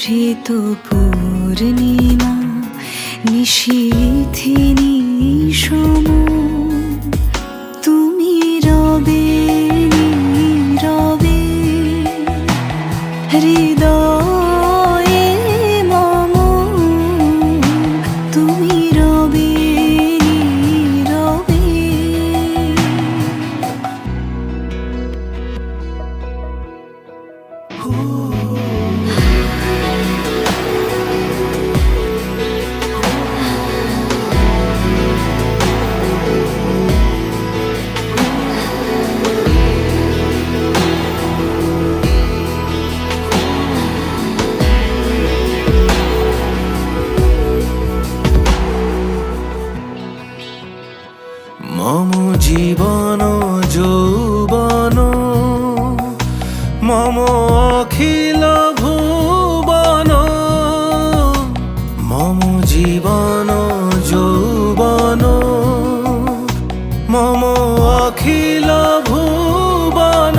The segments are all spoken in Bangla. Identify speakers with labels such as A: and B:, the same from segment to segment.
A: নিভৃত পূর্ণিমা নিশীথিনী সম তুমি রবে নীরবে হৃদয়ে মম তুমি রবে নীরবে
B: মম জীবন যৌবন মম অখিল ভুবন মম জীবন যৌবন মম অখিল ভুবন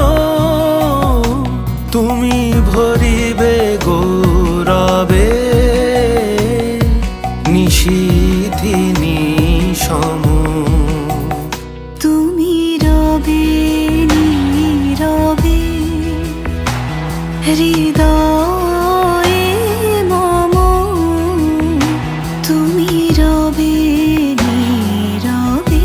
B: তুমি ভরিবে গৌরবে নিশীথিনী সম
A: তুমি রবে নীরবে হৃদয়ে মম তুমি রবে নীরবে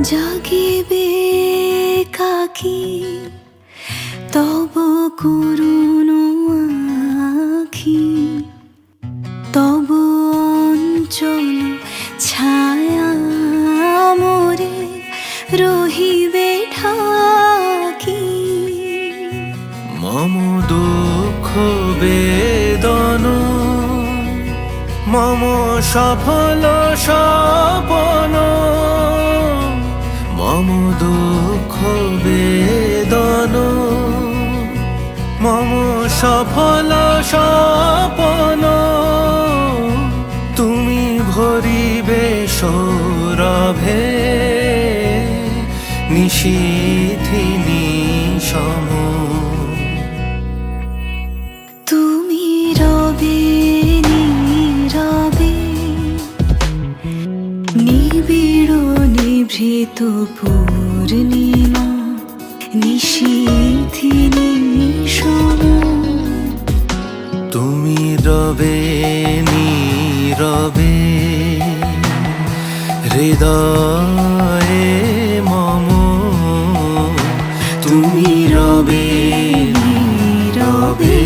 A: জাগিবে কাকি তব করুণ আখি তব অঞ্চল ছায়া মোরে রহিবে ঢাকি
B: মম দুঃখ বেদন মম সফল স্বপন মম দুঃখ বেদন মম সফল স্বপন তুমি ভরিবে সৌরভে নিশীথিনী সম
A: তুমি রবে নীরবে নিবিড় নিভৃত পূর্ণিমা নিশীথিনী সম
B: তুমি রবে নীরবে হৃদয়ে মম তুমি রবে নীরবে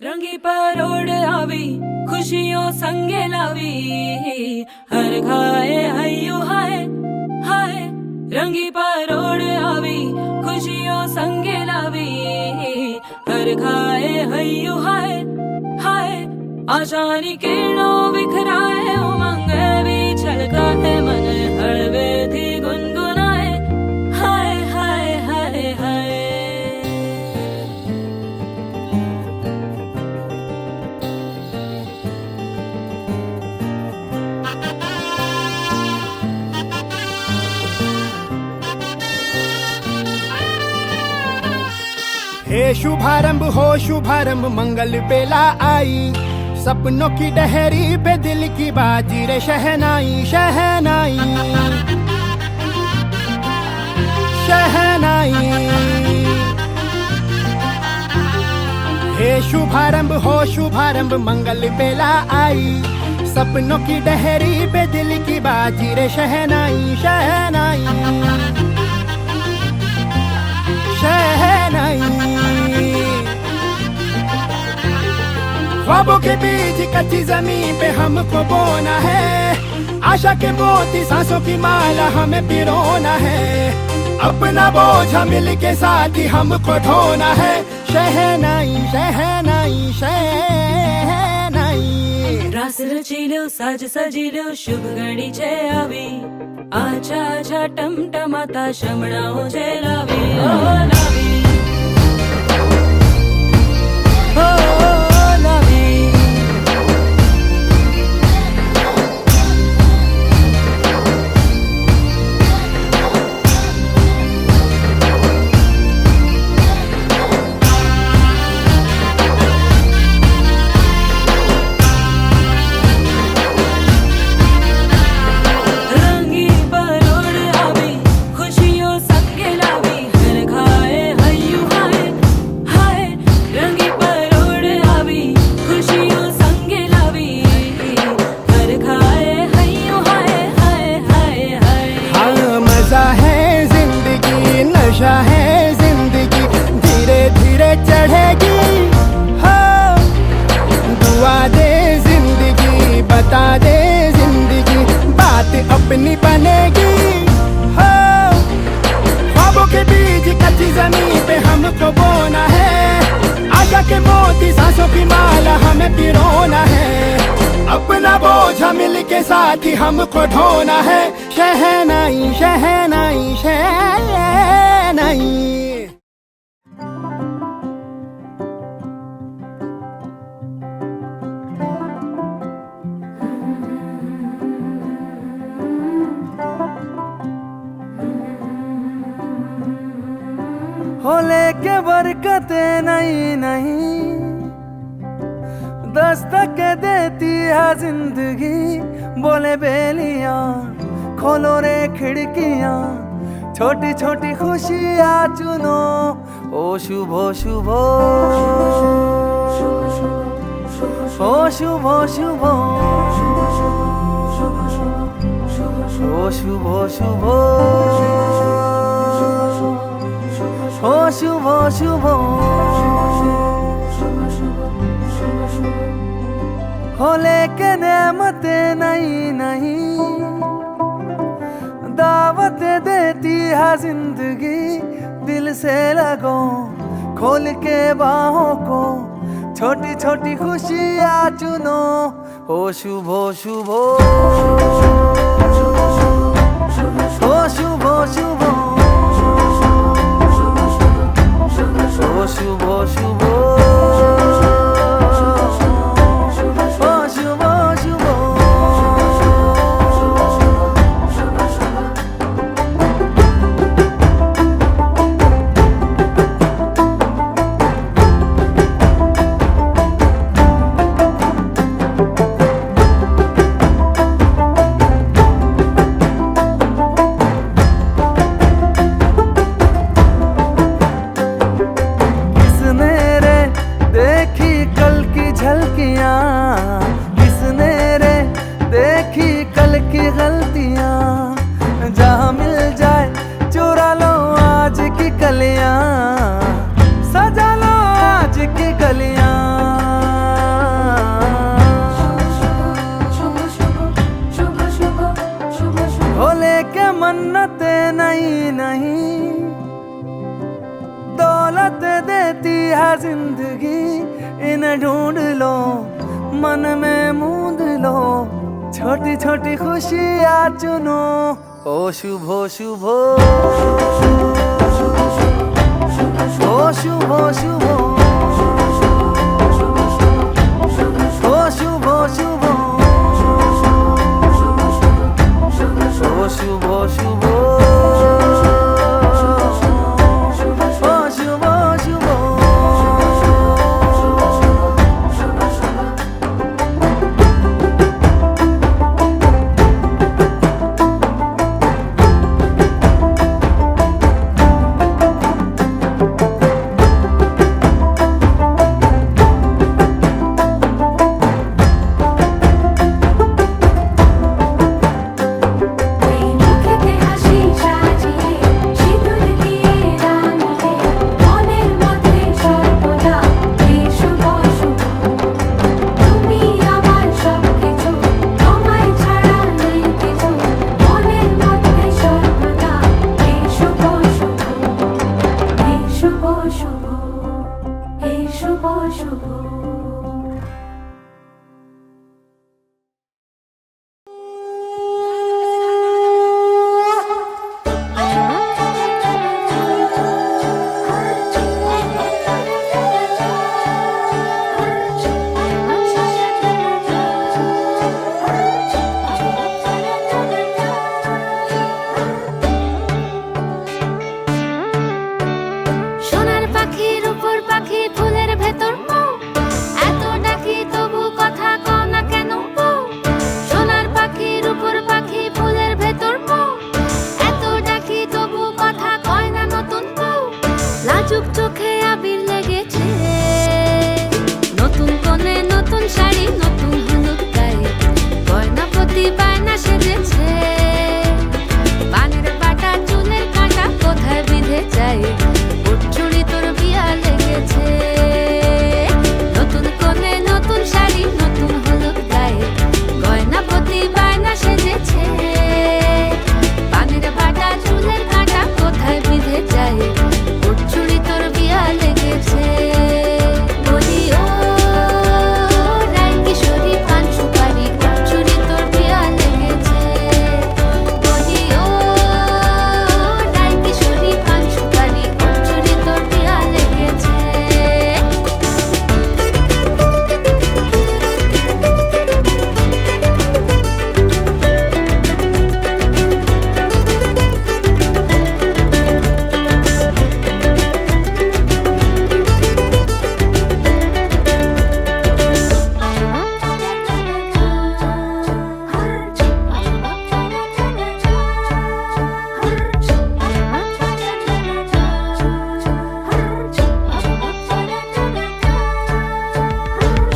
C: रंगी परोड़ आवी खुशियों संगे लावी हर खाए हयू हाय हाय रंगी परोड़ आवी खुशियों संगे लावी हर खाए हयू हाय हाय आशानी किरणों बिखराए उमंग भी छलकाए मन हड़वे थी गुनगुनाए हाय हाय हाय हाय
D: हे शुभारंभ मंगल बेला आई, सपनों की डहरी पे दिल की बाजी रे शहनाई शहनाई शहनाई। हे शुभारंभ मंगल बेला आई, सपनों की डहरी पे दिल की बाजी रे शहनाई शहनाई शहनाई। ख्वाबों के बीच कच्ची जमीन पे हमको बोना है, आशा के मोती सांसों की माला हमें पिरोना है, अपना बोझ मिल के साथ ही हमको ढोना है। शहनाई शहनाई शहनाई।
C: रास रचिलो साज सजिलो शुभ घड़ी छे आवी, आछा आछा टमटमाता शमणाओ छे लावी ओ लावी ओ लावी।
D: नशा है जिंदगी धीरे धीरे चढ़ेगी, हो दुआ दे जिंदगी बता दे जिंदगी बात अपनी बनेगी, हो ख्वाबों के बीज कच्ची जमीन पे हमको बोना है, आशा के मोती सांसों की माला हमें पिरोना है, अपना बोझ मिल के साथ ही हमको ढोना है। शहनाई शहनाई शहनाई।
E: हो लेके बरकतें नहीं नहीं, दस्तक देती है जिंदगी, बोले बेलियां खोलो रे खिड़कियां, छोटी छोटी खुशियां चुनो, ओ शुभो शुभो ओ शुभो शुभो ओ शुभो शुभो ओ शुभो शुभो। हो लेके नेमतें नहीं नहीं, दावत देती है जिंदगी, दिल से लगो खोल के बाहों को, छोटी छोटी खुशियां चुनो, ओ शुभो शुभो ओ शुभो शुभो ओ शुभो शुभो मन्नते नहीं नहीं, दौलत देती है जिंदगी, इन्हें ढूंढ लो मन में मूंद लो, छोटी छोटी खुशियां चुनो, ओ शुभो शुभो ओ शुभो शुभो ओ शुभो शुभो ओ शुभो शुभो ओ शुभो शुभो।
A: সোনার পাখির উপর পাখি ফুলের ভেতর মৌ, এত ডাকি তবু কথা কও না কেন বউ? সোনার পাখির উপর পাখি ফুলের ভেতর মৌ, এত ডাকি তবু কথা কয় না নতুন বউ। লাজুক চোখে আবির লেগেছে, নতুন কোণে নতুন শাড়ি নতুন হলুদ গায়ে, গয়না প্রতি বায়না সেজেছে। পানের বাটা চুলের কাঁটা কোথায় বিঁধে যায়, চুড়ি তোর বিয়া লেগেছে। নতুন কোণে নতুন শাড়ি নতুন হলুদ গায়ে, গয়না প্রতি বায়না সেজেছে। পানের বাটা চুলের কাঁটা কোথায় বিঁধে যায়, চুড়ি তোর বিয়া লেগেছে। বলি ও রাই কিশোরী পান সুপারি, চুড়ি তোর বিয়া লেগেছে। বলি ও রাই কিশোরী পান সুপারি, চুড়ি তোর বিয়া লেগেছে।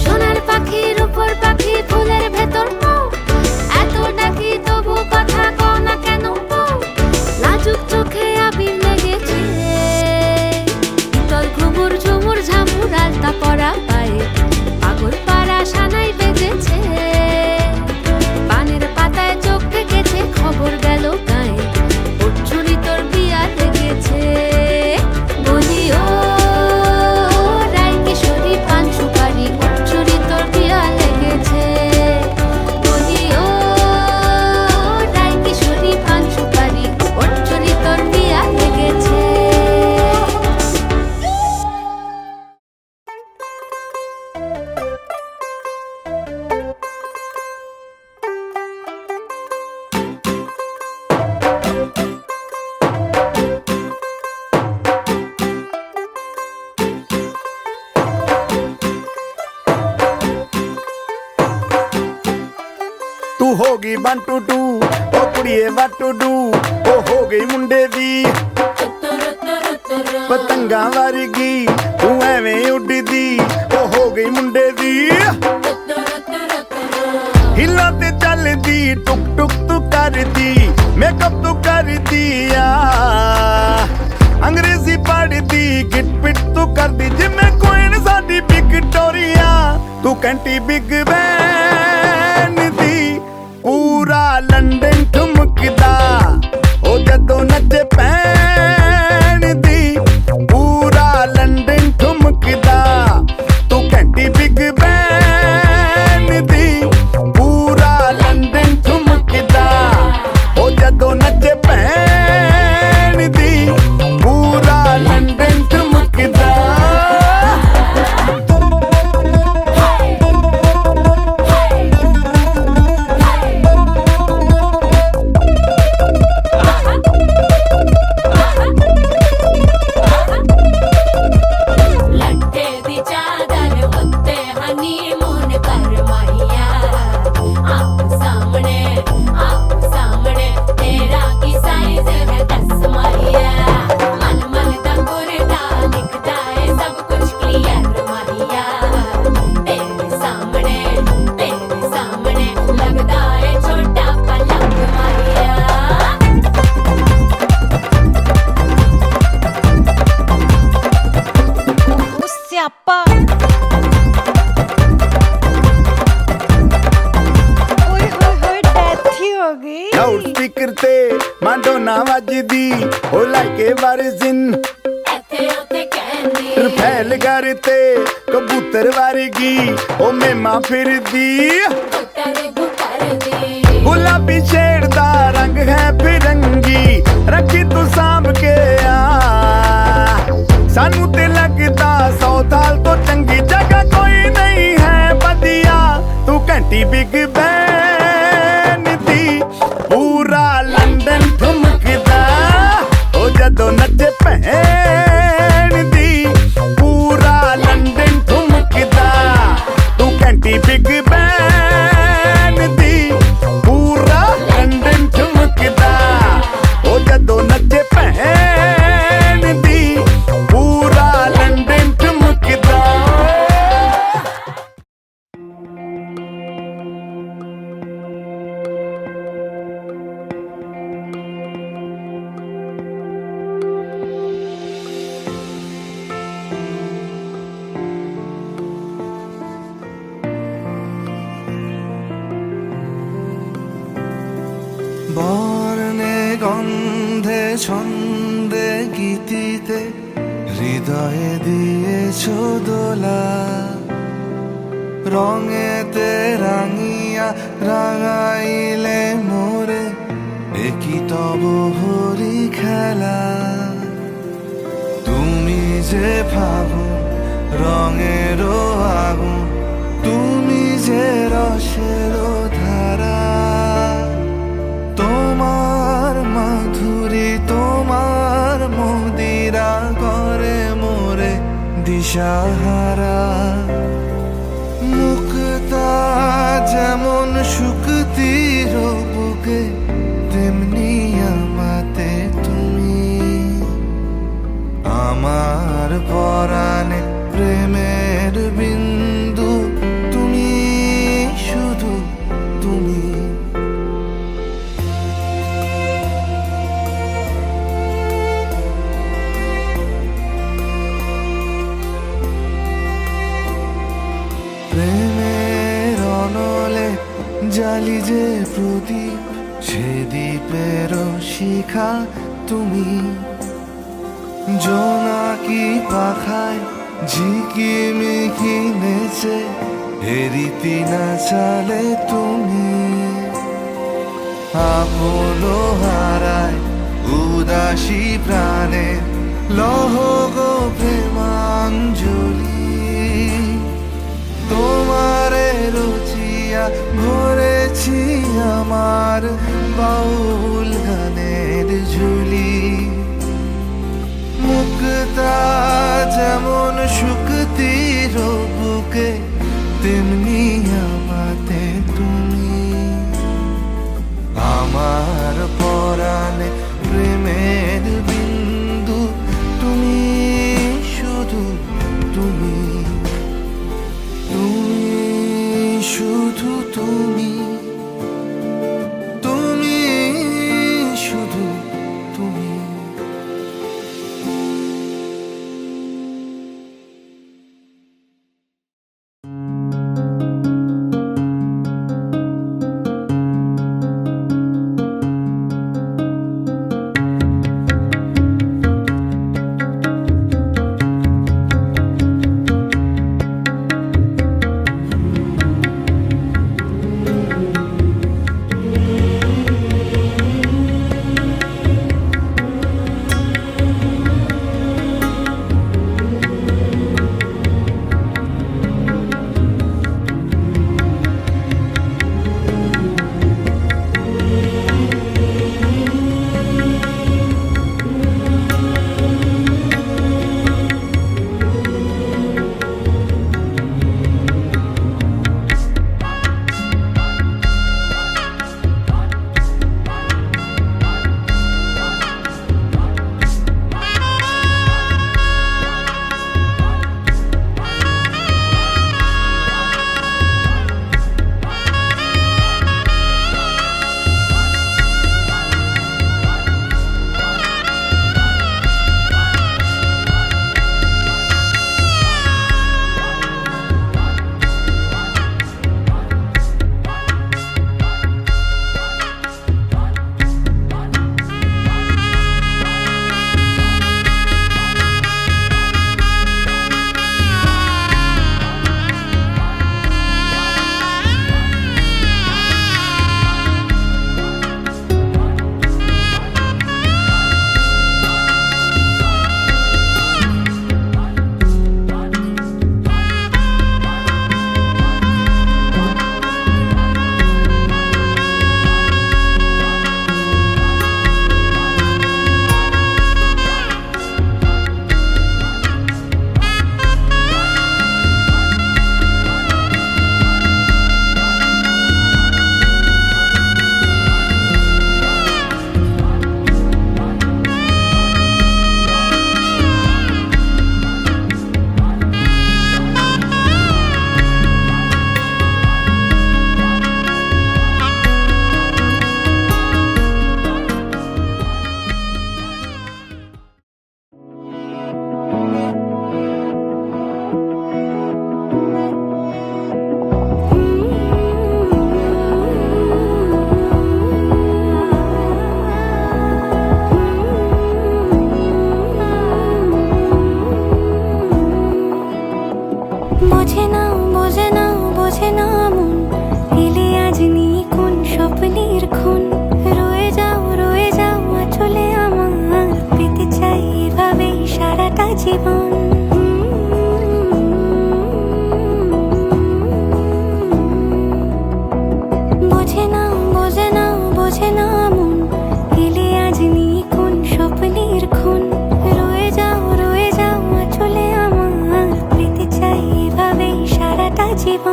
A: সোনার পাখির উপর পাখি ফুলের ভেতর মৌ, এত ডাকি তবু কথা কও না কেন বউ? লাজুক চোখে আবির লেগেছে, শীতল ঘুমুর ঝুমুর ঝামুর আলতা পরা পায়ে, পাগল পাড়া সানাই বেজেছে। পানের পাতায় চোখ থেকেছে, খবর গেল গায়ে, ওর চুড়ি তোর বিয়া লেগেছে। বলি ও রাই কিশোরী পান সুপারি, ওর চুড়ি তোর বিয়া লেগেছে। বলি ও রাই কিশোরী পান সুপারি, ওর চুড়ি তোর বিয়া লেগেছে।
D: तू होगी 1 2 2 ओ कुड़िए what to do, ओ हो गई मुंडे दी पतंगा वर्गी, तू एवें उड़दी, ओ हो गई मुंडे दी। हिला ते चलदी, टुक टुक तू करदी, मेकअप तू करदी आ, अंग्रेजी पढ़दी, गिट पिट तू करदी, जिमें कोइन साडी विक्टोरिया। तू कैंटी बिग बैन दी, पूरा लंदन ठुमकदा, ओ जदों नचे पैन दी, पूरा लंदन ठुमकदा। तू कैंटी बिग बैन दी, पूरा लंदन ठुमकदा, ओ जदों नचे पैन दी, पूरा लंदन ठुमकदा। लाउड स्पीकर ते माडोना वजदी, ओ लाइके बारिजिन फैल करते कबूतर वर्गी ओ मेमा फिरदी गुलाबी शेर दा रंग है फिरंगी रखी तू सांभ के आ सानू ते लगदा 100 साल तो चंगी जगह कोई नहीं है बदिया तू घंटी बिग बैन दी पूरा लंदन ठुमकदा ओ जदों नचे भैन दी पूरा लंदन ठुमकदा तू घंटी बिग बैन दी पूरा लंदन ठुमकदा ओ जदों नचे भैन दी पूरा लंदन ठुमकदा
E: বর্ণে গন্ধে ছন্দে গীতিতে হৃদয়ে দিয়েছ দোলা রঙেতে রাঙিয়া রাঙাইলে মোরে একই তব হরি খেলা তুমি যে ফাগুন রঙেরও আগুন তুমি যে রসেরও ধারা তোমার মাধুরী তোমার মদিরা করে মোরে দিশাহারা মুক্তা যেমন শুকতির বুকে তেমনি আমাতে তুমি আমার পরাণে প্রেমের বিন্দু তুমি শুধু তুমি প্রেমের অনলে জালি যে প্রদীপ সে দ্বীপের শিখা তুমি জোনাকি পাখায় ঝিকিমিকি নেচে হেরিতি না চালে তুমি আপন হারায় উদাসী প্রাণে লহ গো প্রেমাঞ্জলি তোমারে রুচিয়া ভরেছি আমার বাউল গানের ঝুলি মুক্তা যেমন শুকতির বুকে তেমনি আমাতে তুমি আমার পরাণে প্রেমের বিন্দু তুমি শুধু তুমি তুমি শুধু তুমি তুমি শুধু তুমি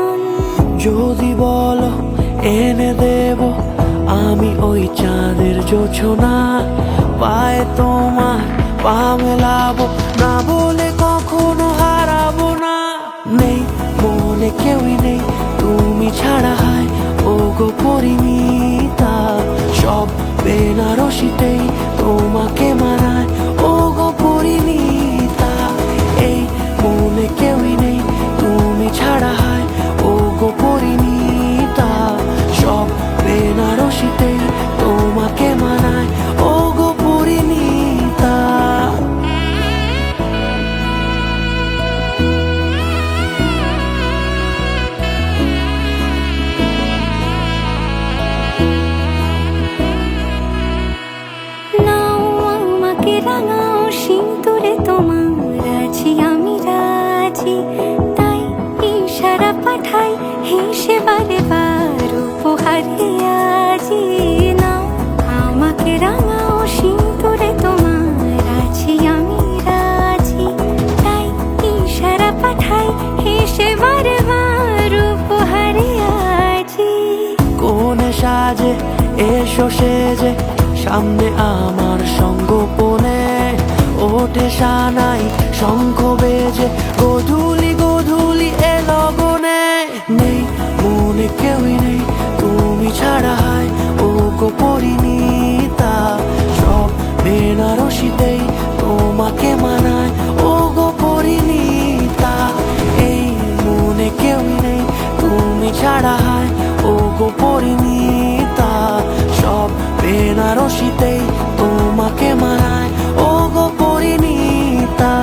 C: মন।
E: যদি বলো এনে দেব আমি ওই চাঁদের জোছনা, পায়ে তোমার পা মেলাবো, না বলে কখনো হারাবো না। নেই মনে কেউই নেই তুমি ছাড়া, হায় ও গো পরিমিতা, সব বেনারসিতেই তোমাকে মানায় ও গো পরিমিতা। এই মনে কেউই নেই তুমি ছাড়া, হায় ও গো পরিমিতা, সব বেনারসিতেই তোমাকে মানায় ও গো পরিমিতা।
C: নাও আমাকে রাঙাও সিঁদুরে তোমার আছি আমি রাজি, তাই ইশারা পাঠাই হেসে বারে বার উপহারে আজি। নাও আমাকে রাঙাও সিঁদুরে তোমার আছি আমি রাজি, তাই ইশারা পাঠাই হেসে বারে বার উপহারে আজি।
E: কোনে সাজে এসো সেজে সামনে আমার সঙ্গোপনে, ওঠে সানাই শঙ্খ বেজে গধূলি গধূলি এ লগনে। নেই মনে কেউই নেই তুমি ছাড়া, হায় ও গো পরিণীতা, সব বেনারসিতেই তোমাকে মানায় ও গো পরিণীতা। এই মনে কেউই নেই তুমি ছাড়া, হায় ও গো পরিণীতা, সব বেনারসিতেই তোমাকে মানায় ও গো পরিণীতা।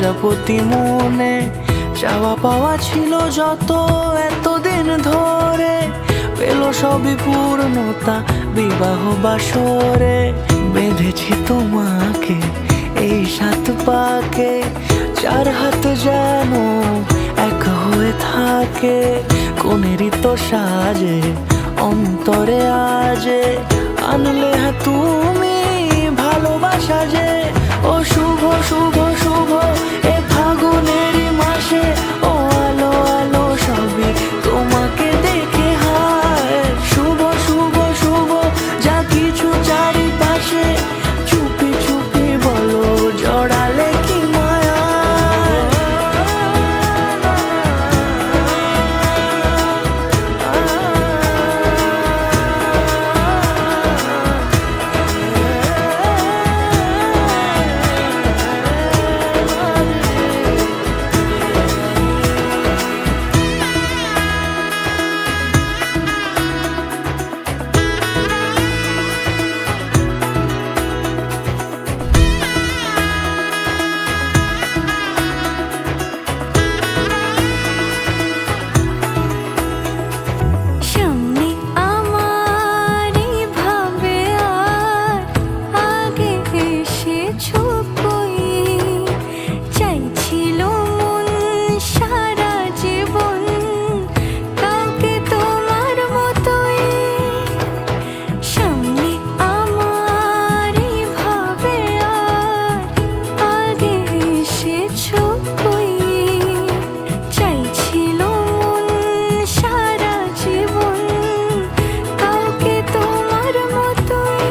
E: প্রজাপতি মনে চাওয়া পাওয়া ছিল যত এতদিন ধরে, পেল সবই পূর্ণতা বিবাহ বাসরে। বেঁধেছি তোমাকে এই 7 পাকে, 4 হাত যেন এক হয়ে থাকে। কোনেরই তো সাজে অন্তরে আজে, আনলে হ্যাঁ তুমি ভালোবাসা যে। ও শুভ শুভ শুভ এ ফাগুনেরই মাসে, ও আলো আলো সবই তোমাকে দেখে হায়। শুভ শুভ শুভ যা কিছু চারিপাশে, চুপি চুপি বলো জড়ালে কি মায়া।
A: সামনে আমার ভাবে আর আগে এসেছো কই, চাইছিল মন সারা জীবন কাউকে তোমার মতোই। সামনে আমার ভাবে আর আগে এসেছো কই, চাইছিল মন সারা জীবন কাউকে তোমার মতোই।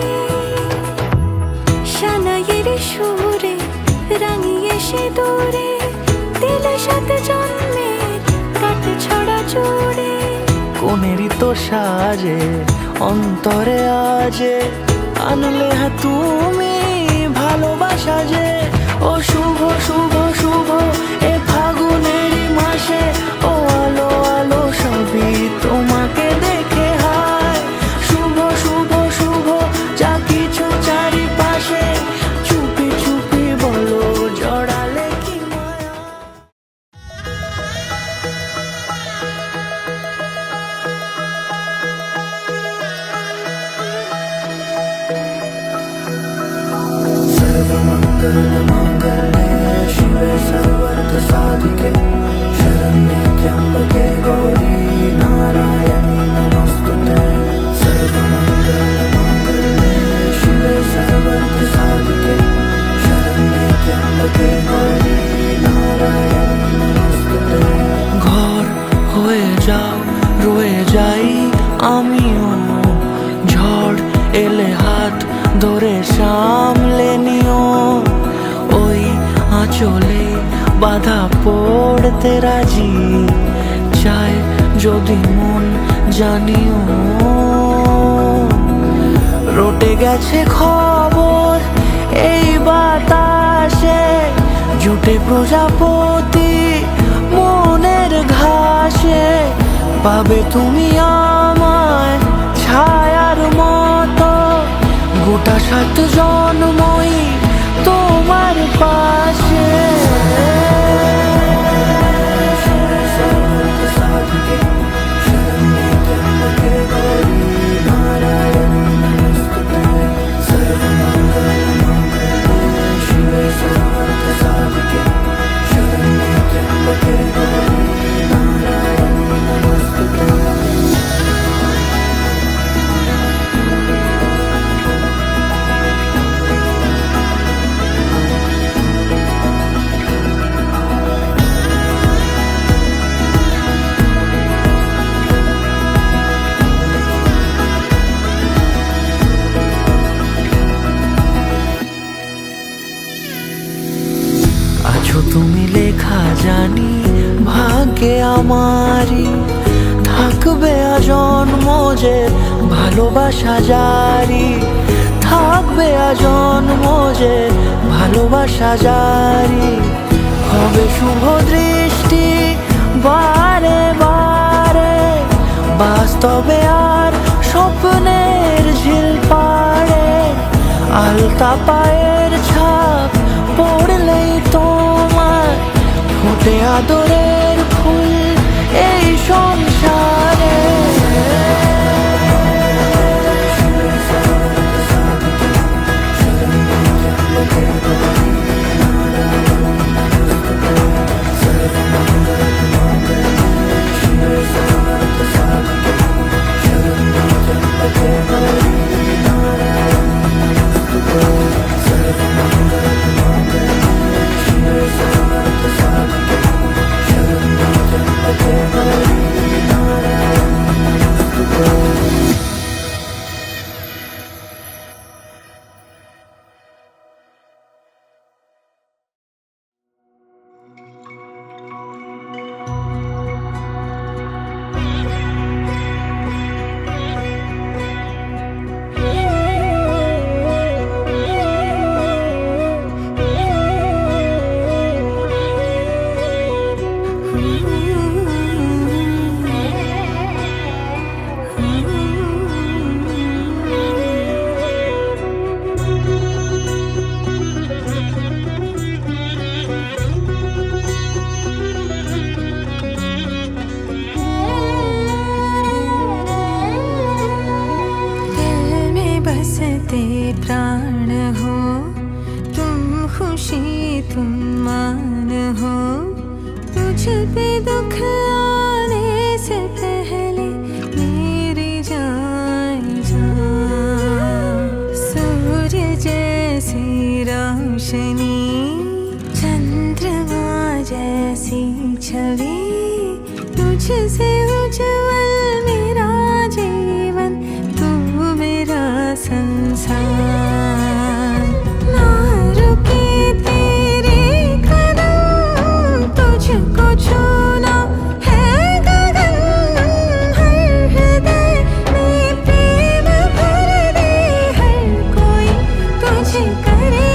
A: সানাইয়ের সুরে রাঙিয়ে সে দূরে, দিলে 7 জন্মের কাট ছড়া জুড়ে।
E: কোনেরই তো সাজে অন্তরে আজে, আনলে হ্যাঁ তুমি ভালোবাসা যে। ও শুভ শুভ শুভ এ ফাগুনেরই মাসে, ও আলো আলো সবই তোমাকে দেখে হায়। শুভ শুভ শুভ যা কিছু চারিপাশে, চুপি চুপি বলো জড়ালে কি মায়া। ঘর হয়ে যাও রয়ে যাই আমিও, ঝড় এলে হাত ধরে সামলে নিও। ওই আঁচলে বাধা পড়তে রাজি, চাই যদি মন জানিও। রটে গেছে খবর এই বাতাসে, জুটে প্রজাপতি মনের ঘাসে। পাবে তুমি আমায় ছায়ার মতো, গোটা 7 জন্মই তোমার পাশে। আছো তুমি লেখা জানি ভাগ্যে আমারই, থাকবে আজন্ম যে ভালোবাসা জারি। থাকবে আজন্ম যে ভালোবাসা জারি। হবে শুভ দৃষ্টি বারে বারে, বাস্তবে আর স্বপ্নের ঝিল পাড়ে। আলতা পায়ের ছাপ পড়লেই তোমার
F: আদরের ফুল এই সংসারে।
G: प्राण हो तुम, खुशी तुम मान हो। तुझ पे दुख आने से पहले मेरी जान जान। सूर्य जैसी रोशनी, चंद्रमा जैसी छवि, तुझसे उज्जवल मेरा जीवन, तू मेरा संसार। ना रुके तेरे कदम, तुझको छूना है गगन। हर हृदय में प्रेम भर दे, हर कोई तुझे करे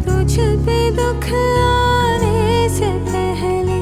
G: तुझ पे दुख आने से पहले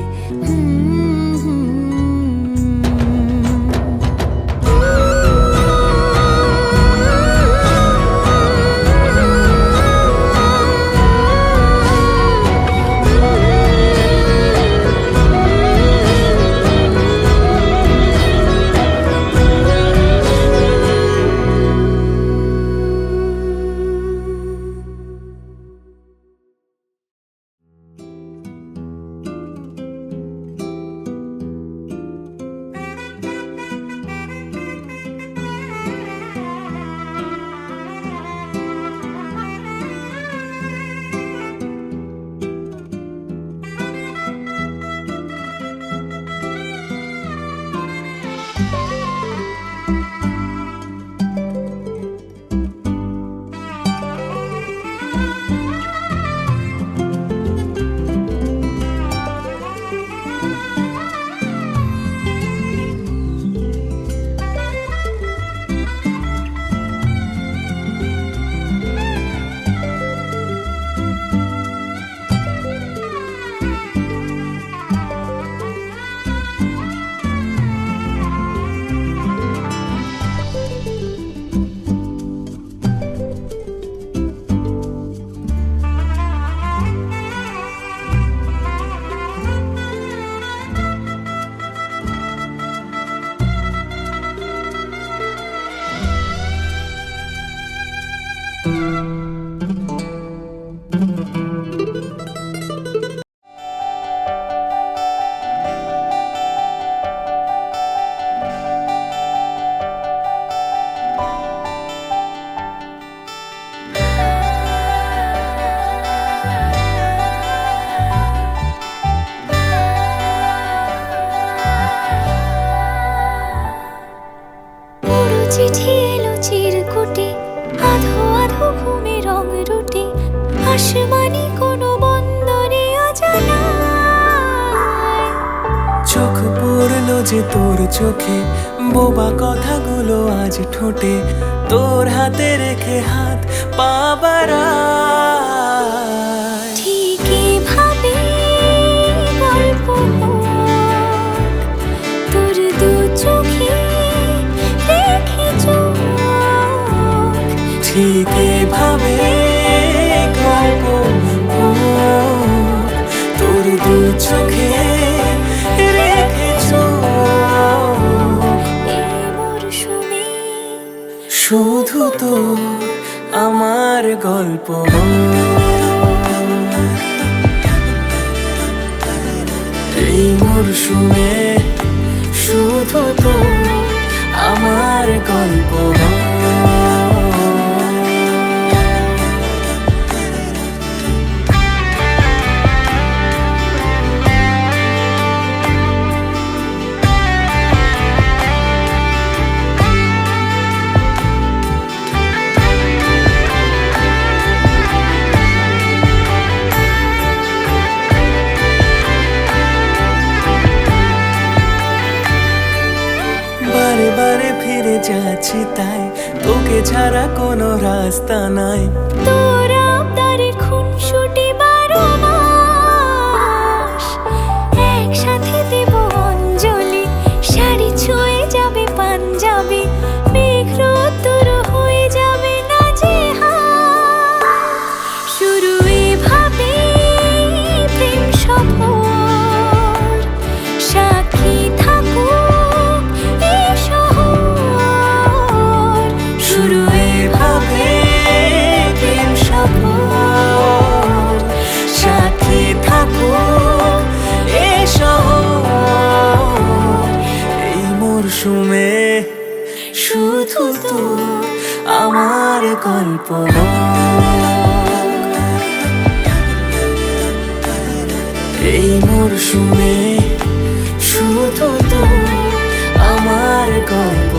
G: চিঠি এলো চিরকুটে আধো আধো ঘুমে রং রুটে আসমানি কোনো বন্দরে অজানা
F: চোখ পড়লো যে তোর চোখে বোবা কথাগুলো আজ ঠোঁটে তোর হাতে রেখে হাত পা বাড়ায়
G: ঠিকই ভাবে গল্প তোর দু চোখে রেখে চোখ
F: ঠিক এভাবে গল্প তোর দু চোখে রেখে চোখ
G: এই মরশুমে
F: শুধু তো আমার গল্প এই মরশুমে শুধু তো আমার গল্প বারে বারে ফিরে যাচ্ছি তাই তোকে ছাড়া কোনো রাস্তা নাই
G: তোর আবদারে খুনসুটি 12 মাস একসাথে দেব অঞ্জলি শাড়ি ছুঁয়ে যাবে পাঞ্জাবি মেঘ রোদ্দুর হয়ে যাবে না যে শুরু এভাবে প্রেম সফর সাক্ষী থাকুক এই শহর
F: শুরু এভাবে প্রেম সফর সাথে থাকো এ শহর এই মরশুমে শুধু তো আমার গল্প এই মরশুমে শুধু তো আমার গল্প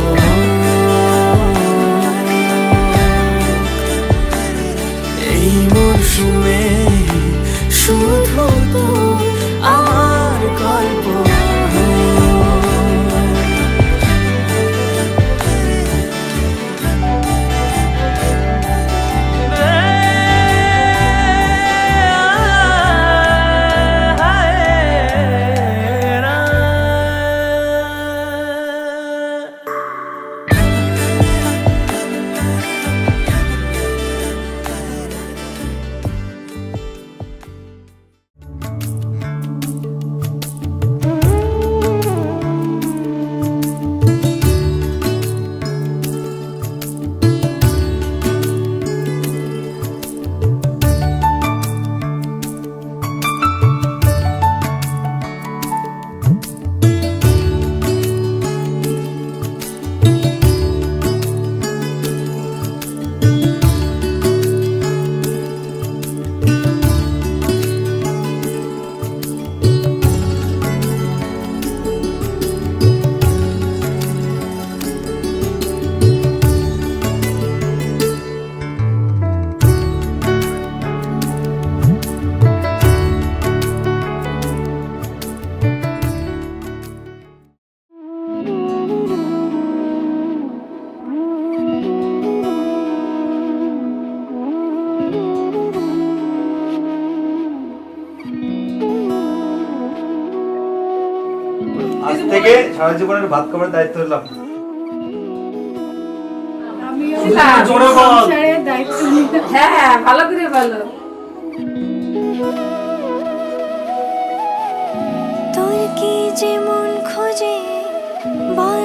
F: এই মরশুমে শুধু তো আমার গল্প
E: সারা জীবনের ভাত খাবার দায়িত্ব নিলাম।
H: হ্যাঁ ভালো করে বলো।
G: তোর কি যে মন খোঁজে বল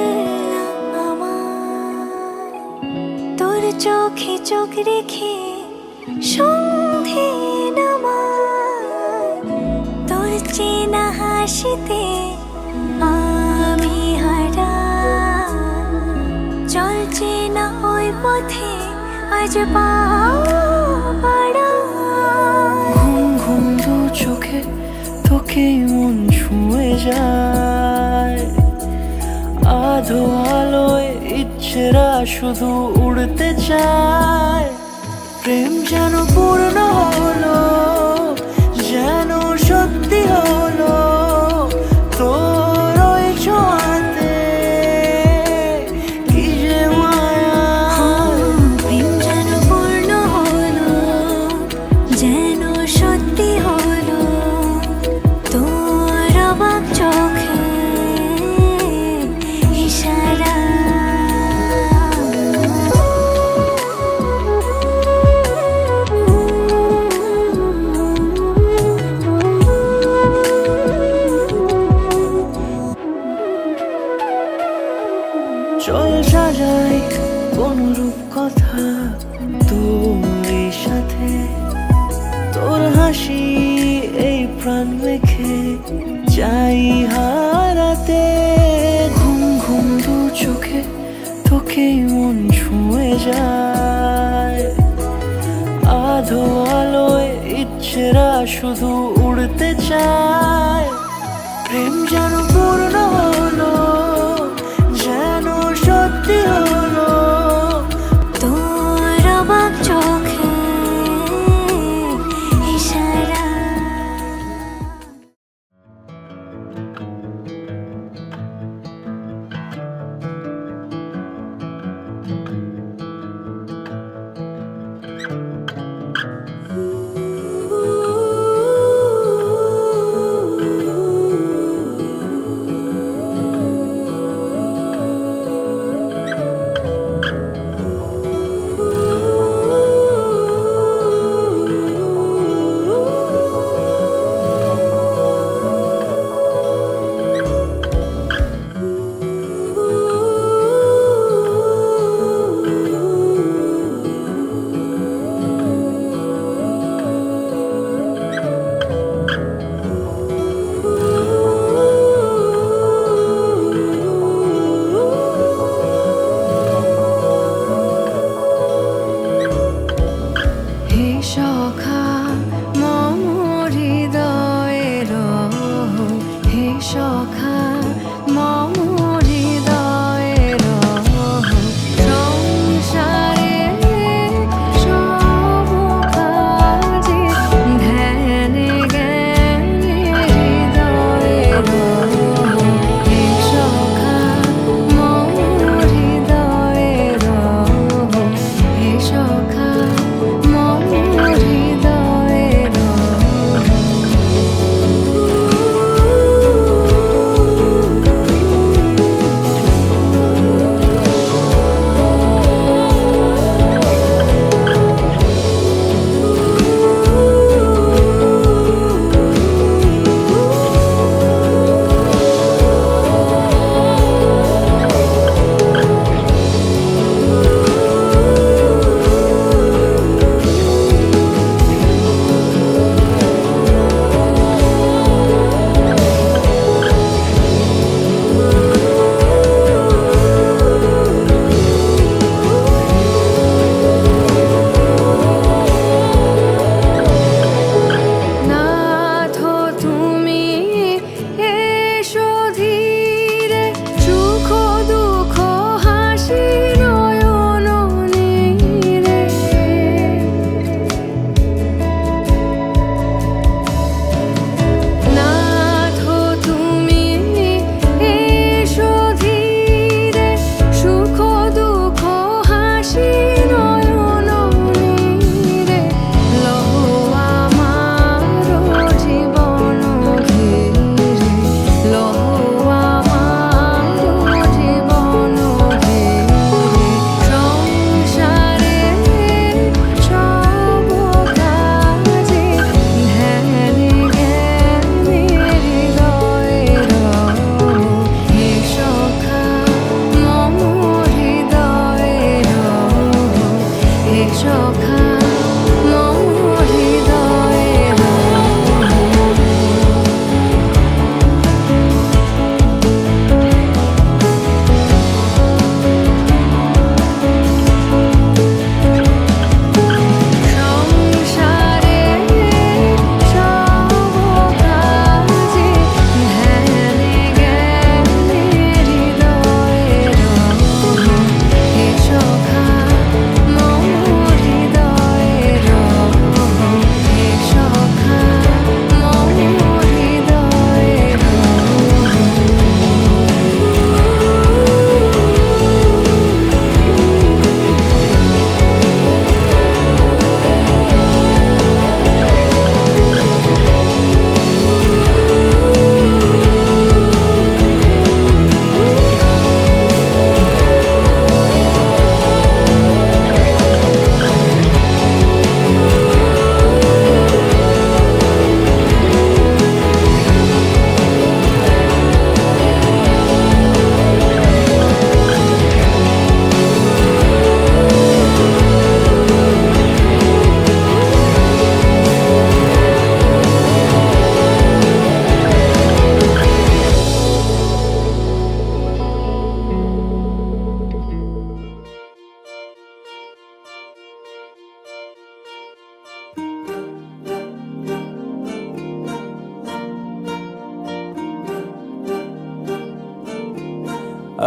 G: না আমায়, তোর চোখে চোখ রেখে সন্ধে নামায়, তোর চেনা হাসিতে আমি হারাই, চল চেনা ওই পথে আজ পা বাড়াই।
F: ঘুম ঘুম দু চোখে তোকে মন ছুঁয়ে যায়, আধো আলোয় ইচ্ছেরা শুধু উড়তে চায়। প্রেম যেন পূর্ণ হলো, যেন সত্যি হলো, তোর ওই ছোঁয়াতে কি যে মায়া।
G: প্রেম যেন পূর্ণ হলো, যেন সত্যি হলো, তোর অবাক চোখে ইশারা।
F: চল সাজাই কোন রূপ কথা তোর সাথে, তোর হাসি এই প্রাণ রেখে চাই হারাতে। ঘুম ঘুম দু চোখে তোকে মন ছুঁয়ে যায়, আধো আলোয় ইচ্ছেরা শুধু উড়তে চায়। প্রেম যেন পূর্ণ হলো, যেন সত্যি হলো,
G: তোর অবাক চোখে ইশারা।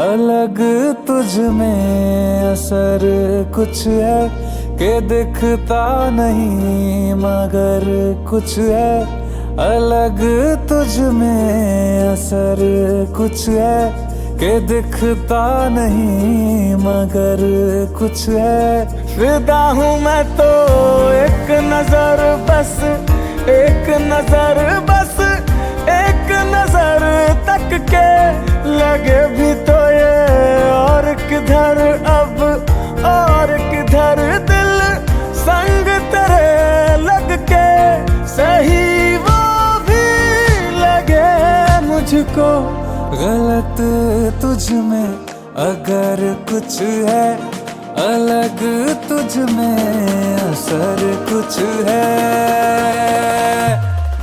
E: अलग तुझ में असर कुछ है कि दिखता नहीं मगर कुछ है। अलग तुझ में असर कुछ है कि दिखता नहीं मगर कुछ है। फिदा हूँ मैं तो एक नजर बस, एक नजर बस, एक नजर तक के लगे भी तो ये और किधर अब और किधर दिल संग तेरे लग के सही वो भी लगे मुझको। गलत तुझ में अगर कुछ है, अलग तुझ में असर कुछ है।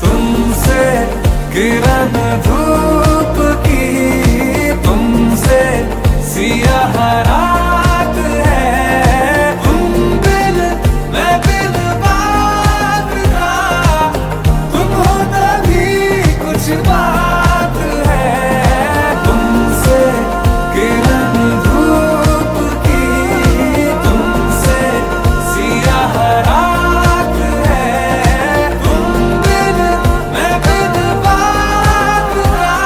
E: तुमसे किरण धूप की, तुमसे सियाह रात है। तुम बिन मैं बिन बात का, तुम हो तभी कुछ बात है। तुमसे किरण धूप की, तुमसे सियाह रात है। तुम बिन मैं बिन बात का,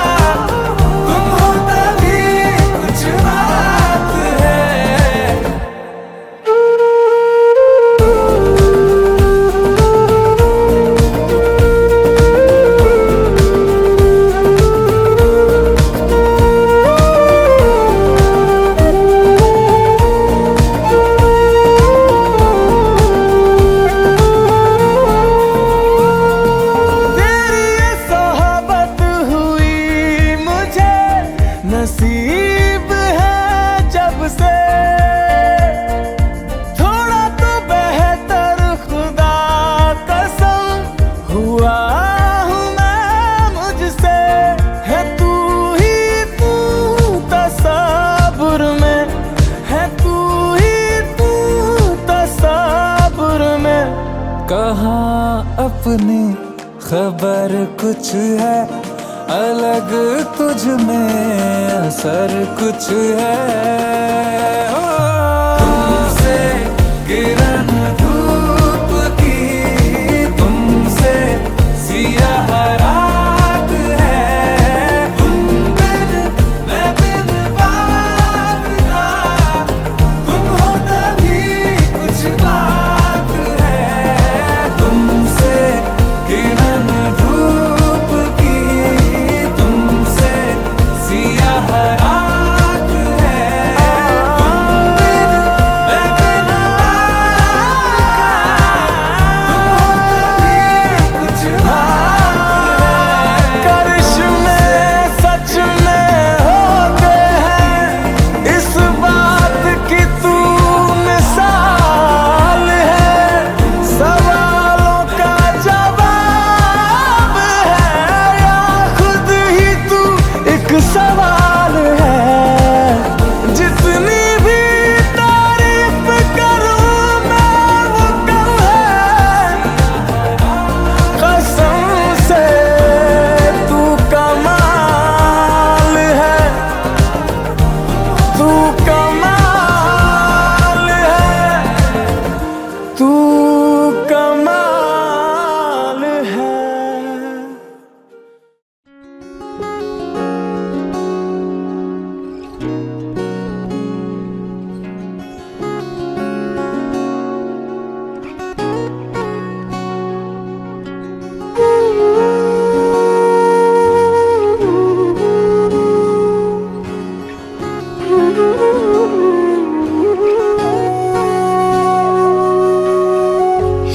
E: तुम हो तभी कुछ बात है। तेरी ये सोहबत हुई मुझे नसीब है जब से। थोड़ा तो बेहतर खुदा कसम हुआ हूँ मैं मुझसे। है तू ही तू तसव्वुर में, है तू ही तू तसव्वुर में। कहाँ अपनी खबर कुछ है, अलग तुझ में असर कुछ है। तुमसे किरण धूप की, तुमसे सियाह रात है। तुम बिन मैं बिन बात का, तुम हो तभी कुछ बात है। तुमसे किरण धूप की, तुमसे सियाह रात है। तुम बिन मैं बिन बात का, तुम हो तभी कुछ बात है। करिश्मे सच में होते हैं, इस बात की तू मिसाल है। सवालों का जवाब है या खुद ही तू एक सवाल है। जितनी भी तारीफ करूं मैं वो कम है। कसम से तू कमाल है, तू कमाल है, तू कमाल है।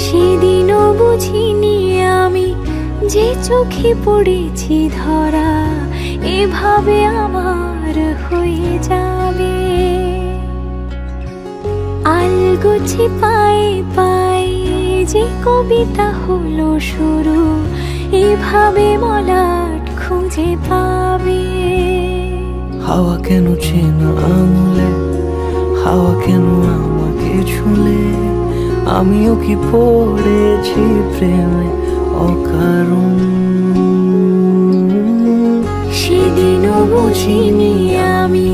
G: সেদিনও বুঝিনি আমি যে চোখে পড়েছি ধরা এভাবে আমার হয়ে যাবে। আলগোছে পায়ে পায়ে যে কবিতা হলো শুরু এভাবে মলাট খুঁজে পাবে।
F: হাওয়া কেন চেনা আঙুলে, হাওয়া কেন আমাকে ছুলে। আমিও কি পড়েছি প্রেমে অকারণ।
G: সেদিনও বুঝিনি আমি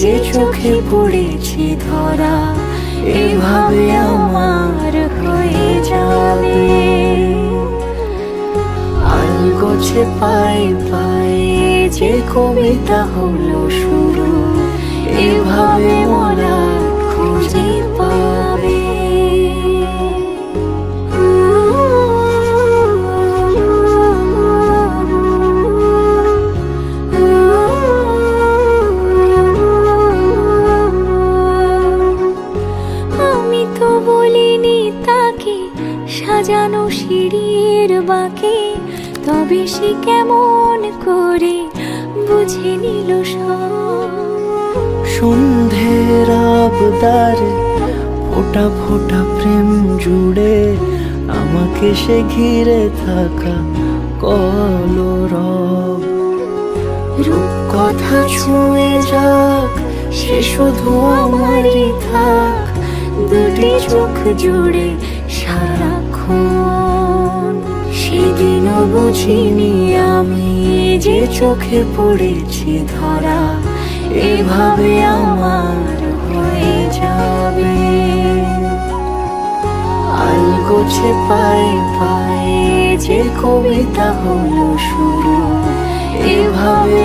G: যে চোখে পড়েছি ধরা এভাবে আমার হয়ে যাবে। আলগোছে পায়ে পায়ে যে কবিতা হলো শুরু এভাবে মরা খুঁজে পাবে। আমি তো বলিনি তাকে সাজানো সিঁড়ির বাঁকে, তবে সে কেমন করে বুঝে নিল সব।
F: সন্ধ্যের আবদারে ফোটা ফোটা প্রেম জুড়ে আমাকে সে ঘিরে থাকা কলরব।
G: রূপকথা ছুঁয়ে যাক সে শুধু আমারই থাক, দুটি চোখ জুড়ে সারাক্ষণ। সেদিনও বুঝিনি আমি যে চোখে পড়েছি ধরা এভাবে আমার হয়ে যাবে। আলগোছে পায়ে পায়ে যে কবিতা হলো শুরু এভাবে